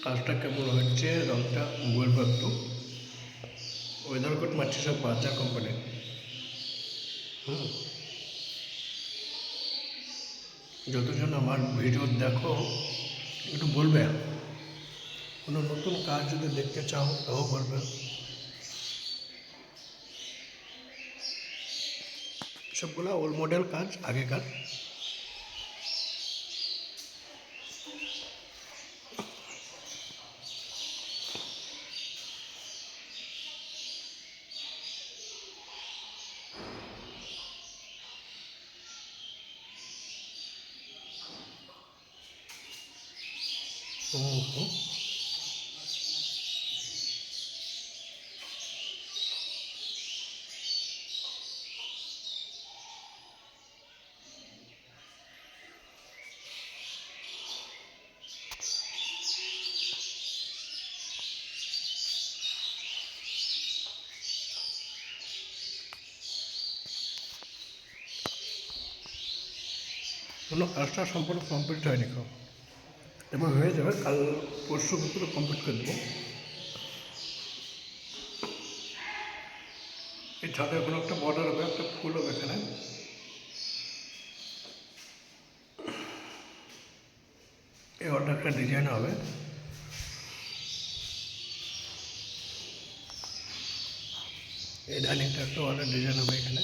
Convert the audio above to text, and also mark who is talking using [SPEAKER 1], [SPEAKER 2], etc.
[SPEAKER 1] কাজটা কেমন হচ্ছে রংটা বলবো একটু। ওয়েদার কোট মারছে সব বাচ্চা কোম্পানি। যতজন আমার ভিডিও দেখো একটু বলবে, কোনো নতুন কাজ যদি দেখতে চাও তাও বলবে। সবগুলো ওল্ড মডেল কাজ, আগেকার। হুম। কোনো কাজটা সম্পূর্ণ কমপ্লিট হয়নি কেউ, এবার হয়ে যাবে, কাল পরশু ভিতরে কমপ্লিট করে দেবো। এই ছাদে কোনো একটা বর্ডার হবে, একটা ফুল হবে এখানে। এই অর্ডার একটা ডিজাইন হবে। এই ডাইনিংটা একটা অর্ডার ডিজাইন হবে এখানে।